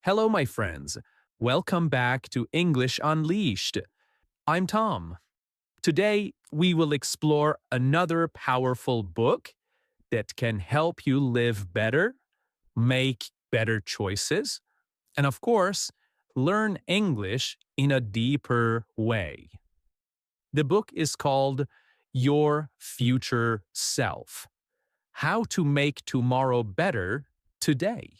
Hello, my friends. Welcome back to English Unleashed. I'm Tom. Today, we will explore another powerful book that can help you live better, make better choices, and of course, learn English in a deeper way. The book is called Your Future Self: How to Make Tomorrow Better Today.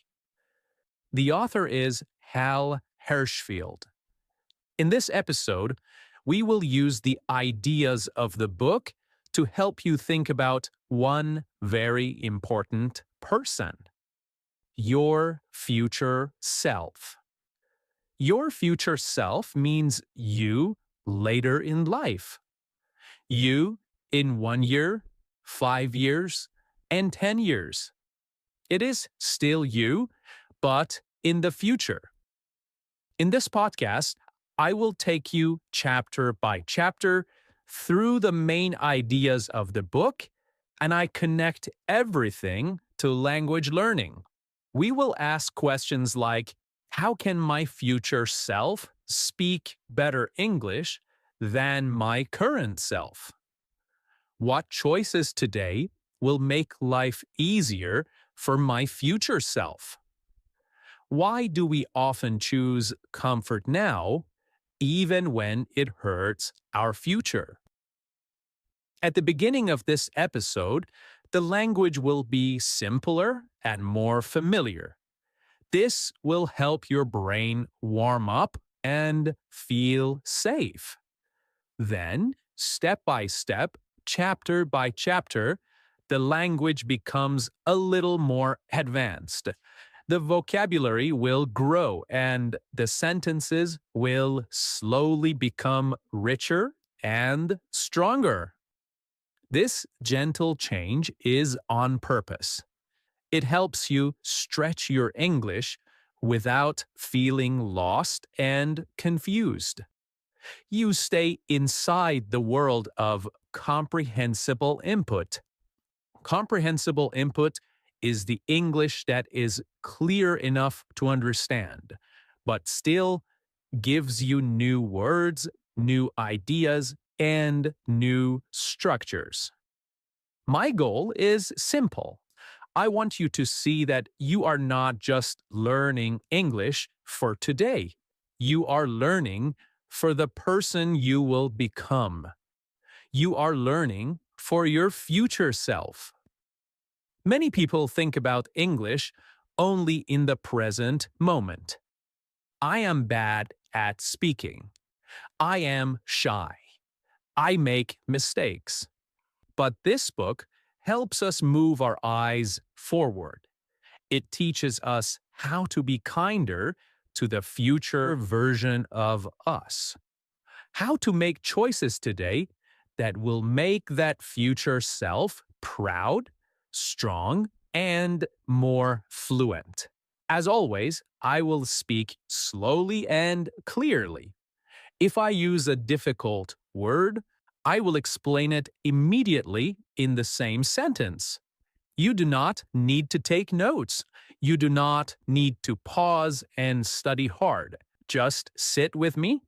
The author is Hal Hershfield. In this episode, we will use the ideas of the book to help you think about one very important person: your future self. Your future self means you later in life. You in 1 year, 5 years, and 10 years. It is still you, but in the future. In this podcast, I will take you chapter by chapter through the main ideas of the book, and I connect everything to language learning. We will ask questions like, how can my future self speak better English than my current self? What choices today will make life easier for my future self? Why do we often choose comfort now, even when it hurts our future? At the beginning of this episode, the language will be simpler and more familiar. This will help your brain warm up and feel safe. Then, step by step, chapter by chapter, the language becomes a little more advanced. The vocabulary will grow and the sentences will slowly become richer and stronger. This gentle change is on purpose. It helps you stretch your English without feeling lost and confused. You stay inside the world of comprehensible input. Comprehensible input is the English that is clear enough to understand, but still gives you new words, new ideas, and new structures. My goal is simple. I want you to see that you are not just learning English for today. You are learning for the person you will become. You are learning for your future self. Many people think about English only in the present moment. I am bad at speaking. I am shy. I make mistakes. But this book helps us move our eyes forward. It teaches us how to be kinder to the future version of us. How to make choices today that will make that future self proud, strong, and more fluent. As always, I will speak slowly and clearly. If I use a difficult word, I will explain it immediately in the same sentence. You do not need to take notes. You do not need to pause and study hard. Just sit with me,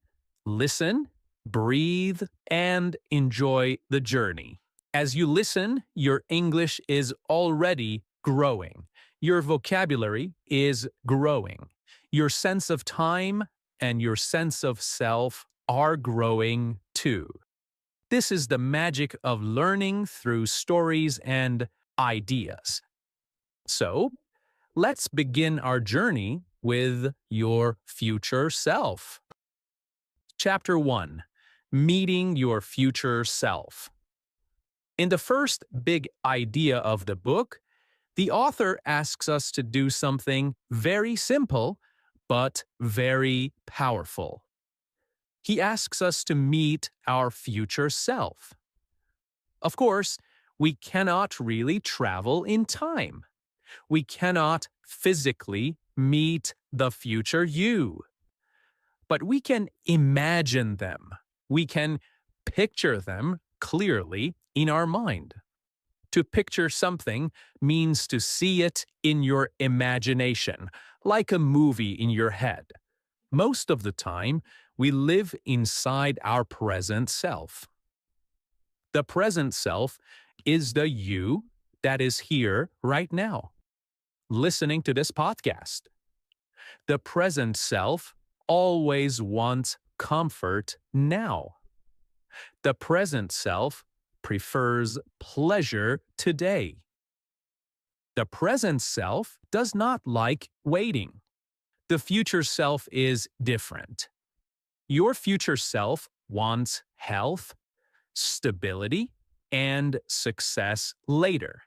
listen, breathe, and enjoy the journey. As you listen, your English is already growing. Your vocabulary is growing. Your sense of time and your sense of self are growing too. This is the magic of learning through stories and ideas. So, let's begin our journey with your future self. Chapter 1: Meeting Your Future Self. In the first big idea of the book, the author asks us to do something very simple but very powerful. He asks us to meet our future self. Of course, we cannot really travel in time. We cannot physically meet the future you. But we can imagine them. We can picture them clearly in our mind. To picture something means to see it in your imagination, like a movie in your head. Most of the time, we live inside our present self. The present self is the you that is here right now, listening to this podcast. The present self always wants comfort now. The present self prefers pleasure today. The present self does not like waiting. The future self is different. Your future self wants health, stability, and success later.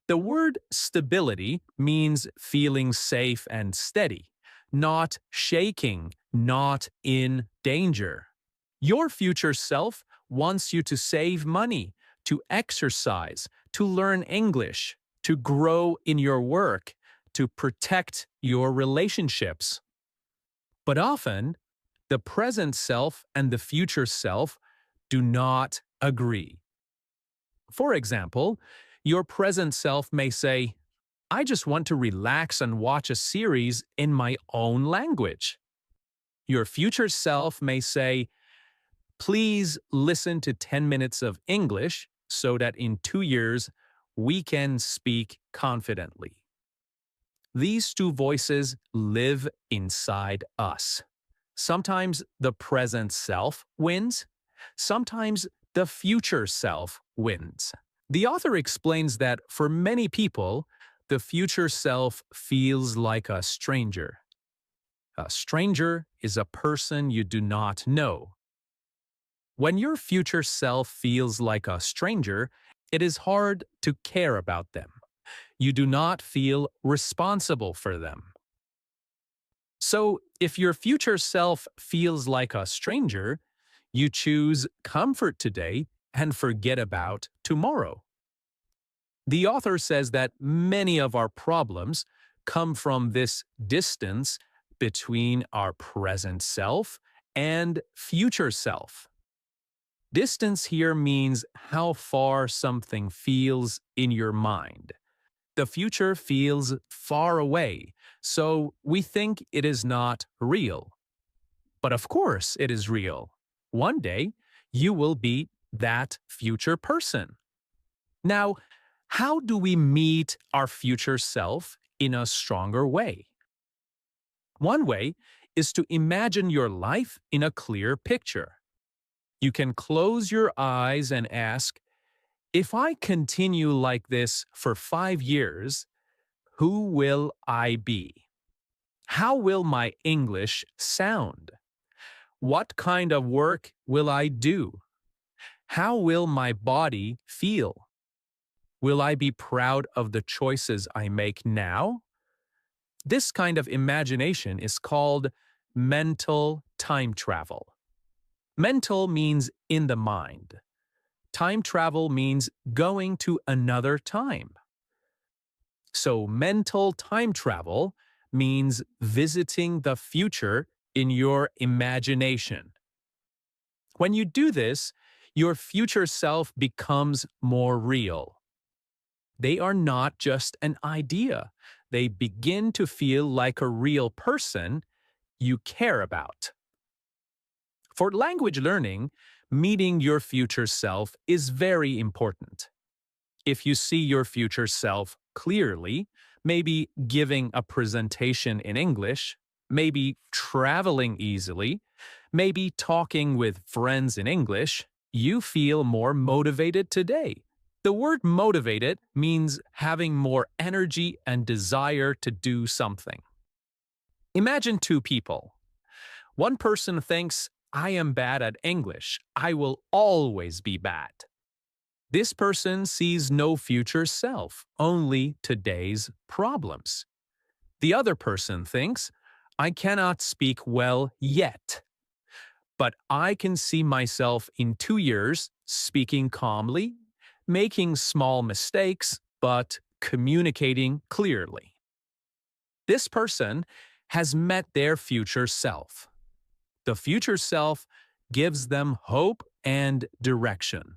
The word stability means feeling safe and steady, not shaking, not in danger. Your future self wants you to save money, to exercise, to learn English, to grow in your work, to protect your relationships. But often, the present self and the future self do not agree. For example, your present self may say, I just want to relax and watch a series in my own language. Your future self may say, please listen to 10 minutes of English so that in 2 years we can speak confidently. These two voices live inside us. Sometimes the present self wins, sometimes the future self wins. The author explains that for many people, the future self feels like a stranger. A stranger is a person you do not know. When your future self feels like a stranger, it is hard to care about them. You do not feel responsible for them. So, if your future self feels like a stranger, you choose comfort today and forget about tomorrow. The author says that many of our problems come from this distance between our present self and future self. Distance here means how far something feels in your mind. The future feels far away, so we think it is not real. But of course it is real. One day, you will be that future person. Now, how do we meet our future self in a stronger way? One way is to imagine your life in a clear picture. You can close your eyes and ask, if I continue like this for 5 years, who will I be? How will my English sound? What kind of work will I do? How will my body feel? Will I be proud of the choices I make now? This kind of imagination is called mental time travel. Mental means in the mind. Time travel means going to another time. So mental time travel means visiting the future in your imagination. When you do this, your future self becomes more real. They are not just an idea. They begin to feel like a real person you care about. For language learning, meeting your future self is very important. If you see your future self clearly, maybe giving a presentation in English, maybe traveling easily, maybe talking with friends in English, you feel more motivated today. The word motivated means having more energy and desire to do something. Imagine two people. One person thinks, I am bad at English. I will always be bad. This person sees no future self, only today's problems. The other person thinks, I cannot speak well yet, but I can see myself in 2 years speaking calmly, making small mistakes, but communicating clearly. This person has met their future self. The future self gives them hope and direction.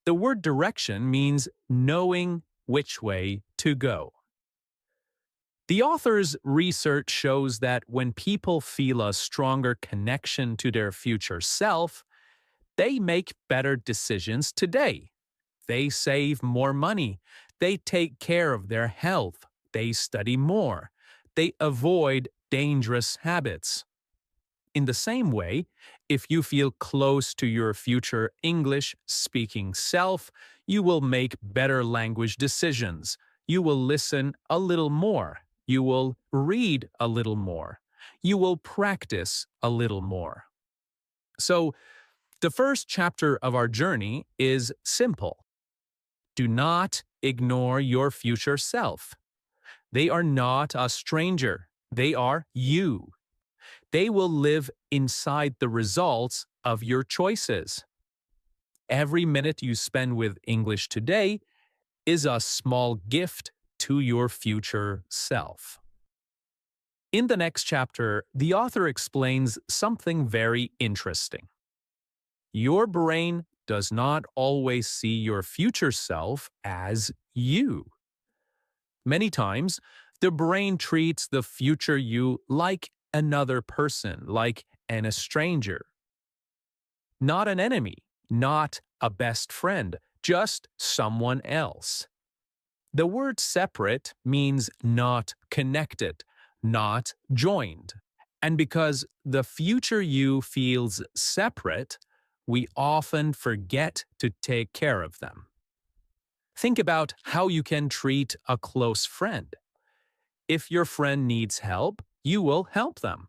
The word direction means knowing which way to go. The author's research shows that when people feel a stronger connection to their future self, they make better decisions today. They save more money. They take care of their health. They study more. They avoid dangerous habits. In the same way, if you feel close to your future English speaking self, you will make better language decisions. You will listen a little more. You will read a little more. You will practice a little more. So, the first chapter of our journey is simple. Do not ignore your future self. They are not a stranger. They are you. They will live inside the results of your choices. Every minute you spend with English today is a small gift to your future self. In the next chapter, the author explains something very interesting. Your brain does not always see your future self as you. Many times, the brain treats the future you like another person, like a stranger. Not an enemy, not a best friend, just someone else. The word separate means not connected, not joined. And because the future you feels separate, we often forget to take care of them. Think about how you can treat a close friend. If your friend needs help, you will help them.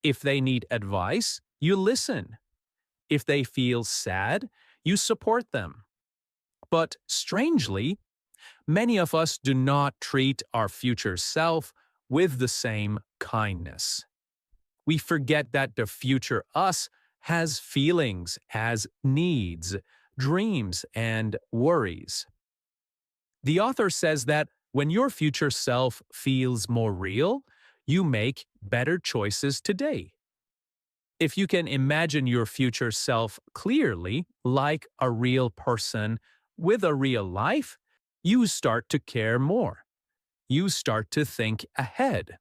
If they need advice, you listen. If they feel sad, you support them. But strangely, many of us do not treat our future self with the same kindness. We forget that the future us has feelings, has needs, dreams, and worries. The author says that when your future self feels more real, you make better choices today. If you can imagine your future self clearly, like a real person with a real life, you start to care more. You start to think ahead.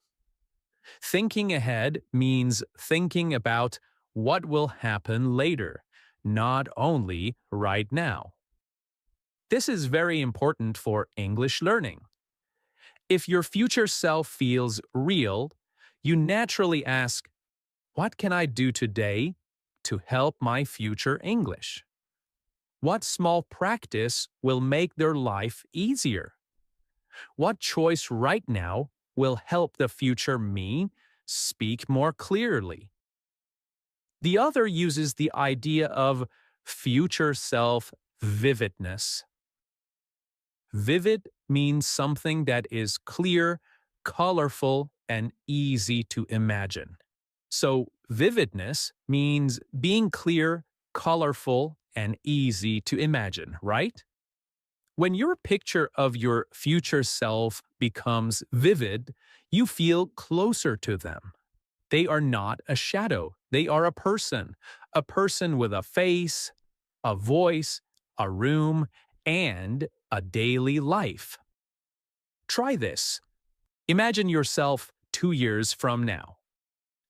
Thinking ahead means thinking about what will happen later, not only right now. This is very important for English learning. If your future self feels real, you naturally ask, what can I do today to help my future English? What small practice will make their life easier? What choice right now will help the future me speak more clearly? The author uses the idea of future self vividness. Vivid means something that is clear, colorful, and easy to imagine. So, vividness means being clear, colorful, and easy to imagine, right? When your picture of your future self becomes vivid, you feel closer to them. They are not a shadow, they are a person with a face, a voice, a room, and a daily life. Try this. Imagine yourself 2 years from now.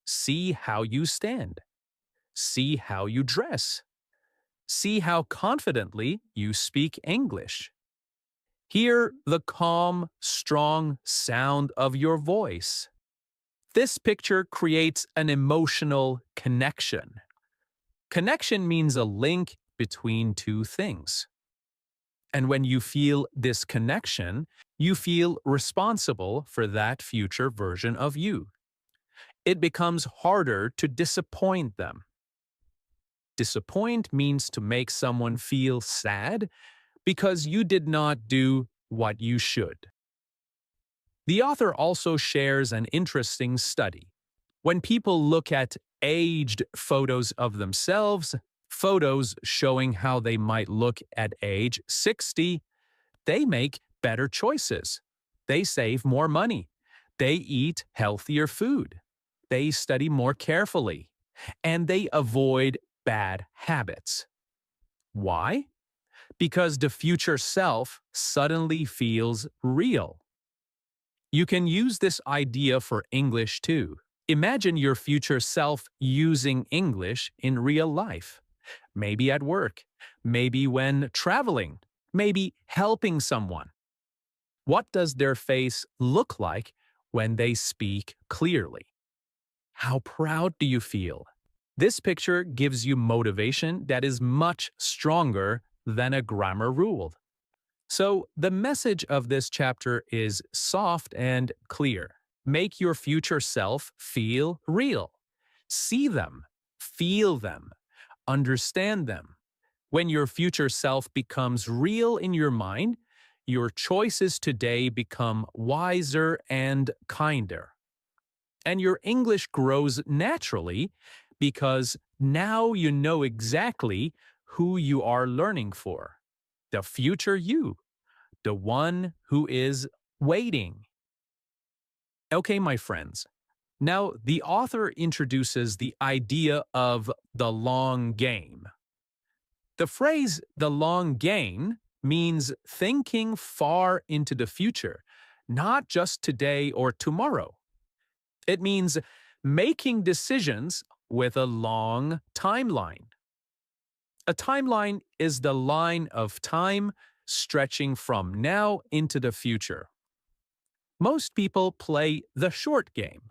See how you stand. See how you dress. See how confidently you speak English. Hear the calm, strong sound of your voice. This picture creates an emotional connection. Connection means a link between two things. And when you feel this connection, you feel responsible for that future version of you. It becomes harder to disappoint them. Disappoint means to make someone feel sad because you did not do what you should. The author also shares an interesting study. When people look at aged photos of themselves, photos showing how they might look at age 60, they make better choices. They save more money. They eat healthier food. They study more carefully. And they avoid bad habits. Why? Because the future self suddenly feels real. You can use this idea for English too. Imagine your future self using English in real life. Maybe at work, maybe when traveling, maybe helping someone. What does their face look like when they speak clearly? How proud do you feel? This picture gives you motivation that is much stronger than a grammar rule. So, the message of this chapter is soft and clear. Make your future self feel real. See them, feel them, understand them. When your future self becomes real in your mind, your choices today become wiser and kinder. And your English grows naturally because now you know exactly who you are learning for. The future you, the one who is waiting. Okay, my friends. Now, the author introduces the idea of the long game. The phrase the long game means thinking far into the future, not just today or tomorrow. It means making decisions with a long timeline. A timeline is the line of time stretching from now into the future. Most people play the short game.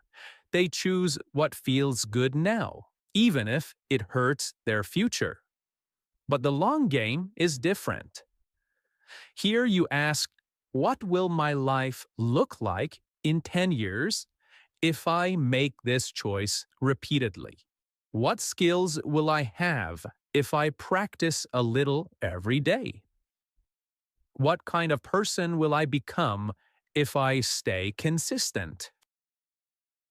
They choose what feels good now, even if it hurts their future. But the long game is different. Here you ask, what will my life look like in 10 years if I make this choice repeatedly? What skills will I have if I practice a little every day? What kind of person will I become if I stay consistent?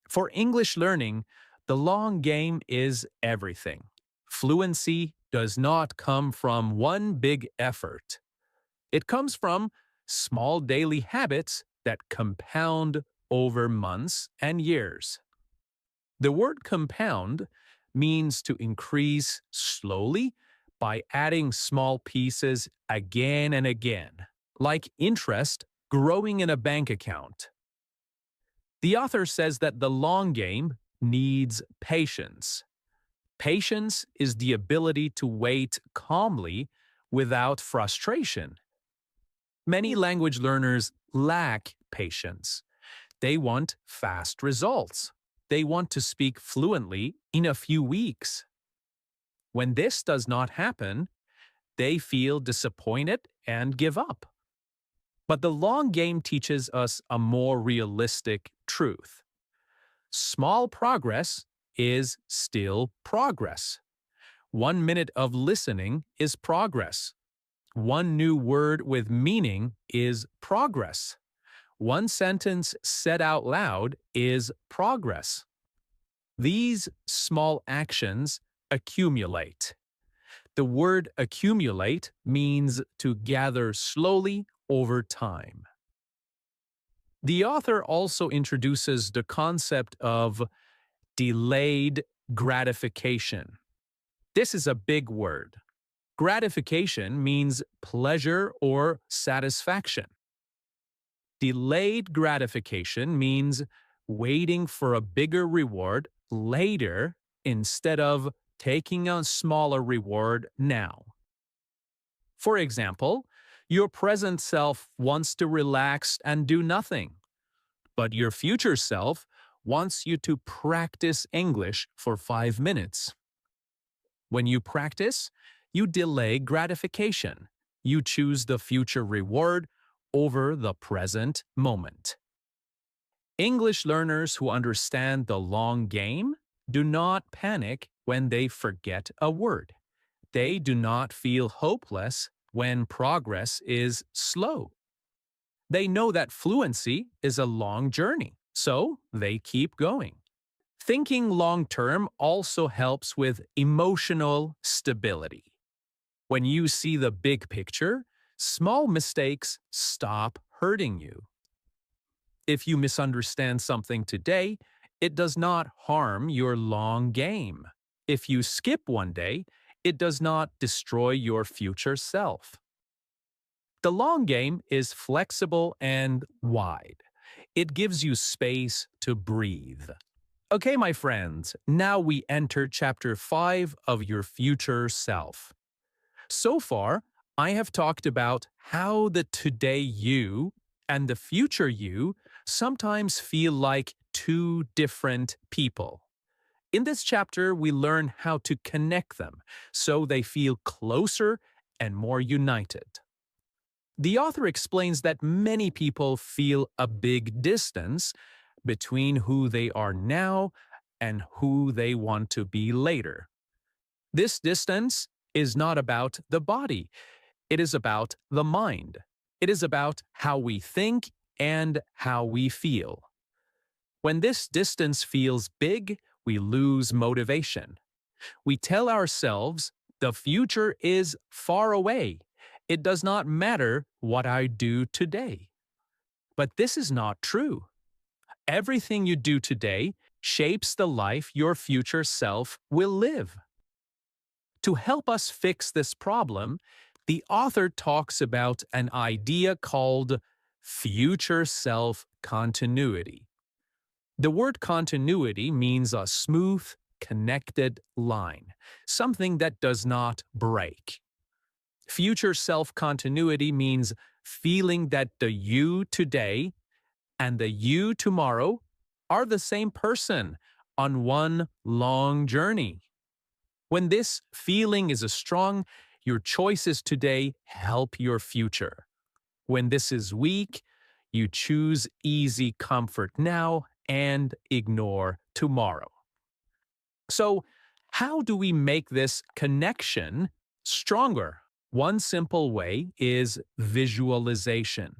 For English learning, the long game is everything. Fluency does not come from one big effort. It comes from small daily habits that compound over months and years. The word compound means to increase slowly by adding small pieces again and again, like interest growing in a bank account. The author says that the long game needs patience. Patience is the ability to wait calmly without frustration. Many language learners lack patience. They want fast results. They want to speak fluently in a few weeks. When this does not happen, they feel disappointed and give up. But the long game teaches us a more realistic truth. Small progress is still progress. 1 minute of listening is progress. One new word with meaning is progress. One sentence said out loud is progress. These small actions accumulate. The word accumulate means to gather slowly over time. The author also introduces the concept of delayed gratification. This is a big word. Gratification means pleasure or satisfaction. Delayed gratification means waiting for a bigger reward later instead of taking a smaller reward now. For example, your present self wants to relax and do nothing, but your future self wants you to practice English for 5 minutes. When you practice, you delay gratification. You choose the future reward over the present moment. English learners who understand the long game do not panic when they forget a word. They do not feel hopeless when progress is slow. They know that fluency is a long journey, so they keep going. Thinking long term also helps with emotional stability. When you see the big picture, small mistakes stop hurting you. If you misunderstand something today, it does not harm your long game. If you skip one day, it does not destroy your future self. The long game is flexible and wide. It gives you space to breathe. Okay, my friends, now we enter chapter 5 of your future self. So far, I have talked about how the today you and the future you sometimes feel like two different people. In this chapter, we learn how to connect them so they feel closer and more united. The author explains that many people feel a big distance between who they are now and who they want to be later. This distance is not about the body, it is about the mind. It is about how we think and how we feel. When this distance feels big, we lose motivation. We tell ourselves the future is far away. It does not matter what I do today. But this is not true. Everything you do today shapes the life your future self will live. To help us fix this problem, the author talks about an idea called future self continuity. The word continuity means a smooth, connected line, something that does not break. Future self continuity means feeling that the you today and the you tomorrow are the same person on one long journey. When this feeling is strong, your choices today help your future. When this is weak, you choose easy comfort now and ignore tomorrow. So, how do we make this connection stronger? One simple way is visualization.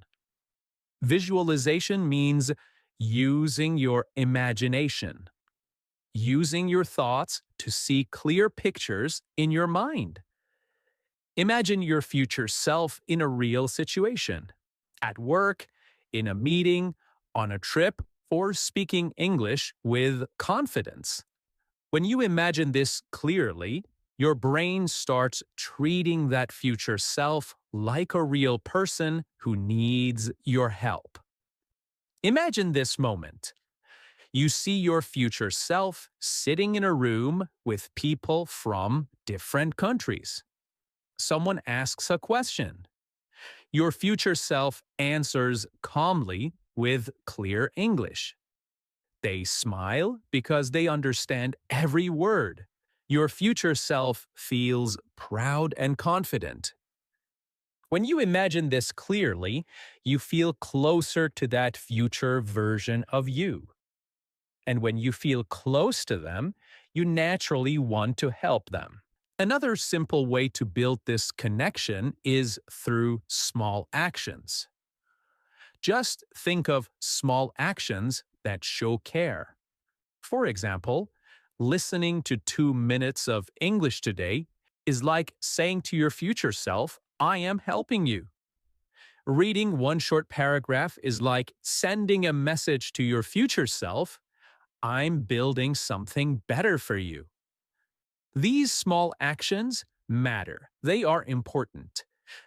Visualization means using your imagination, using your thoughts to see clear pictures in your mind. Imagine your future self in a real situation, at work, in a meeting, on a trip, or speaking English with confidence. When you imagine this clearly, your brain starts treating that future self like a real person who needs your help. Imagine this moment. You see your future self sitting in a room with people from different countries. Someone asks a question. Your future self answers calmly with clear English. They smile because they understand every word. Your future self feels proud and confident. When you imagine this clearly, you feel closer to that future version of you. And when you feel close to them, you naturally want to help them. Another simple way to build this connection is through small actions. Just think of small actions that show care. For example, listening to 2 minutes of English today is like saying to your future self, I am helping you. Reading one short paragraph is like sending a message to your future self, I'm building something better for you. These small actions matter. They are important.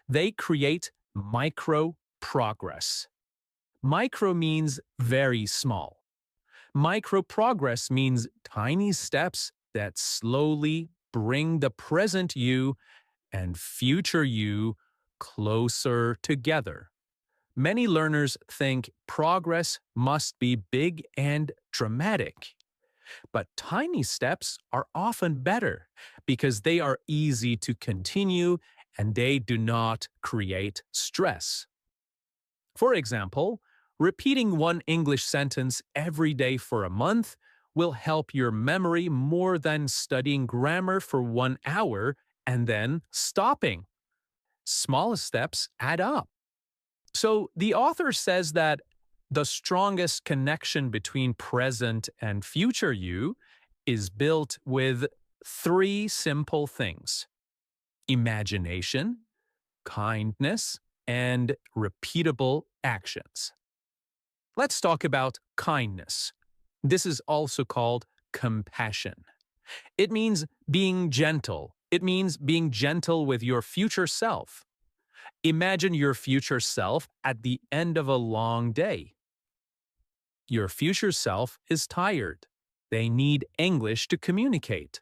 They create micro progress. Micro means very small. Micro progress means tiny steps that slowly bring the present you and future you closer together. Many learners think progress must be big and dramatic. But tiny steps are often better because they are easy to continue and they do not create stress. For example, repeating one English sentence every day for a month will help your memory more than studying grammar for 1 hour and then stopping. Small steps add up. So the author says that the strongest connection between present and future you is built with three simple things: imagination, kindness, and repeatable actions. Let's talk about kindness. This is also called compassion. It means being gentle. It means being gentle with your future self. Imagine your future self at the end of a long day. Your future self is tired. They need English to communicate.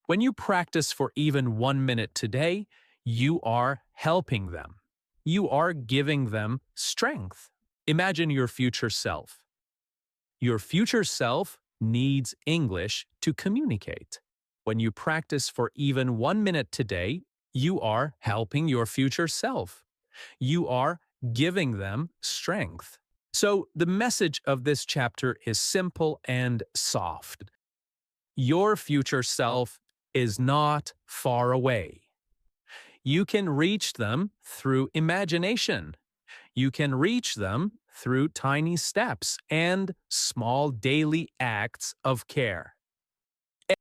When you practice for even 1 minute today, you are helping them. You are giving them strength. Imagine your future self. Your future self needs English to communicate. When you practice for even 1 minute today, you are helping your future self. You are giving them strength. So the message of this chapter is simple and soft. Your future self is not far away. You can reach them through imagination. You can reach them through tiny steps and small daily acts of care.